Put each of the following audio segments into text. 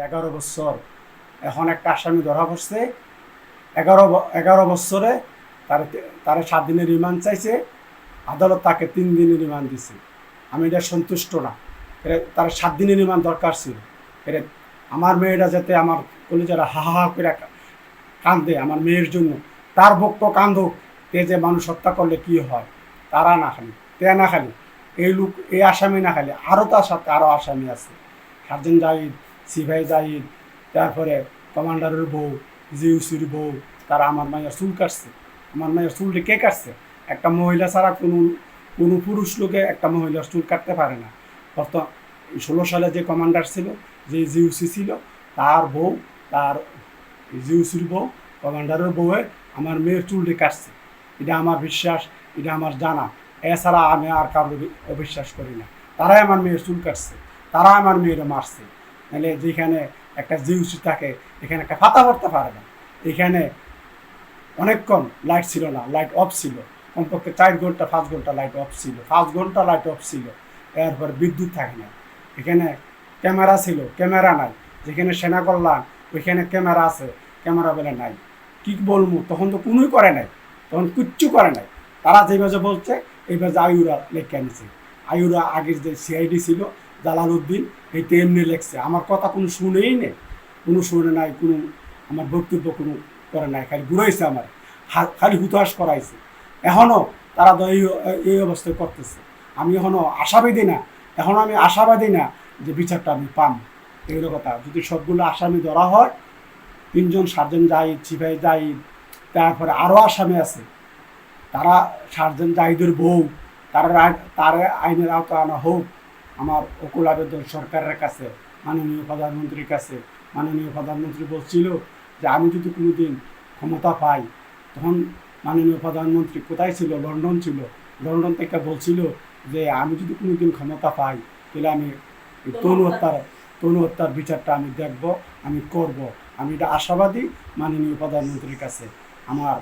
11 বছর। এখন একটা আসামি ধরা পড়ছে, 11 বছরে তারা 7 দিনের রিমান্ড চাইছে, আদালত তাকে 3 দিনের রিমান্ড দিছে। আমি এটা সন্তুষ্ট না। তার 7 দিনের রিমান্ড দরকার ছিল। এটা আমার মেয়েটা যাতে আমার কলিজারা হা হা করে কান্দে আমার মেয়ের জন্য, তার বক্ত কান্দুক। তে যে মানুষ হত্যা করলে কি হয়, তারা না খালি, তে না খালি এই আসামি না খালি, আরও তার সাথে আরও আসামি আছে। সার্জেন্ট জাহিদ, সিপাহি জাহিদ, তারপরে কমান্ডারের বউ, জিউসির বউ, তারা আমার মায়ের চুল কাটছে। আমার মায়ের চুলটি কে কাটছে? একটা মহিলা ছাড়া কোনো পুরুষ লোকে একটা মহিলার চুল কাটতে পারে না। অর্থাৎ 16 সালে যে কমান্ডার ছিল, যে জিউসি ছিল, তার বউ, তার জিউসির বউ, কমান্ডারের বউয়ে আমার মেয়ের চুলটি কাটছে। এটা আমার বিশ্বাস, এটা আমার জানা। এছাড়া আমি আর কারোর অবিশ্বাস করি না। তারাই আমার মেয়ের চুল কাটছে, তারা আমার মেয়েরা মারছে। নাহলে যেখানে একটা জিউসি থাকে, এখানে একটা ফাতা পড়তে পারে না। এখানে অনেকক্ষণ লাইট ছিল না, লাইট অফ ছিল। কমপক্ষে 4 ঘন্টা 5 ঘন্টা লাইট অফ ছিল, 5 ঘন্টা লাইট অফ ছিল। এরপর বিদ্যুৎ থাকে না। এখানে ক্যামেরা ছিল, ক্যামেরা নাই। যেখানে সেনা কল্যাণ, ওইখানে ক্যামেরা আছে, ক্যামেরা বলে নাই। কি বলবো, তখন তো কোনোই করে নাই, তখন কিচ্ছু করে নাই। তারা যেভাবে বলছে এইভাবে আয়ুরা লেখা নিছে। আয়ুরা আগের যে সিআইডি ছিল জালালউদ্দিন, এইটা এমনি লেখছে। আমার কথা কোনো শুনেই নেই, কোনো শুনে নাই, কোনো আমার বক্তব্য কোনো করে নাই, খালি ঘুরাইছে আমার, খালি হুতাশ করাইছে। এখনও তারা তো এই অবস্থায় করতেছে। আমি এখনও আশাবাদী না, এখনও আমি আশাবাদী না যে বিচারটা আমি পাম। এগুলো কথা, যদি সবগুলো আসামি ধরা হয়, 3 জন সার্জেন্ট জাহিদ, সিপাহি জাহিদ, তারপরে আরও আসামি আছে, তারা সার্জেন্ট জাহিদের বউ, তারা আইনের আওতা আনা হোক। আমার অকুল আবেদন সরকারের কাছে, মাননীয় প্রধানমন্ত্রীর কাছে। মাননীয় প্রধানমন্ত্রী বলছিল যে আমি যদি কোনোদিন ক্ষমতা পাই, তখন মাননীয় প্রধানমন্ত্রী কোথায় ছিল? লন্ডন ছিল। লন্ডন থেকে বলছিল যে আমি যদি কোনোদিন ক্ষমতা পাই, তাহলে আমি তনু হত্যার বিচারটা আমি দেখব, আমি করব। আমি এটা আশাবাদী মাননীয় প্রধানমন্ত্রীর কাছে। আমার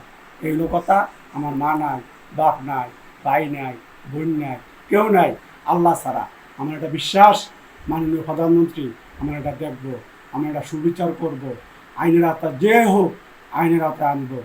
এই কথা, আমার মা নাই, বাপ নাই, ভাই নাই, বোন নাই, কেউ নাই আল্লাহ ছাড়া। আমার একটা বিশ্বাস, মাননীয় প্রধানমন্ত্রী আমরা এটা দেখব, আমরা এটা সুবিচার করব। আইনের আওতা যে হোক, আইনের আওতা আনবো।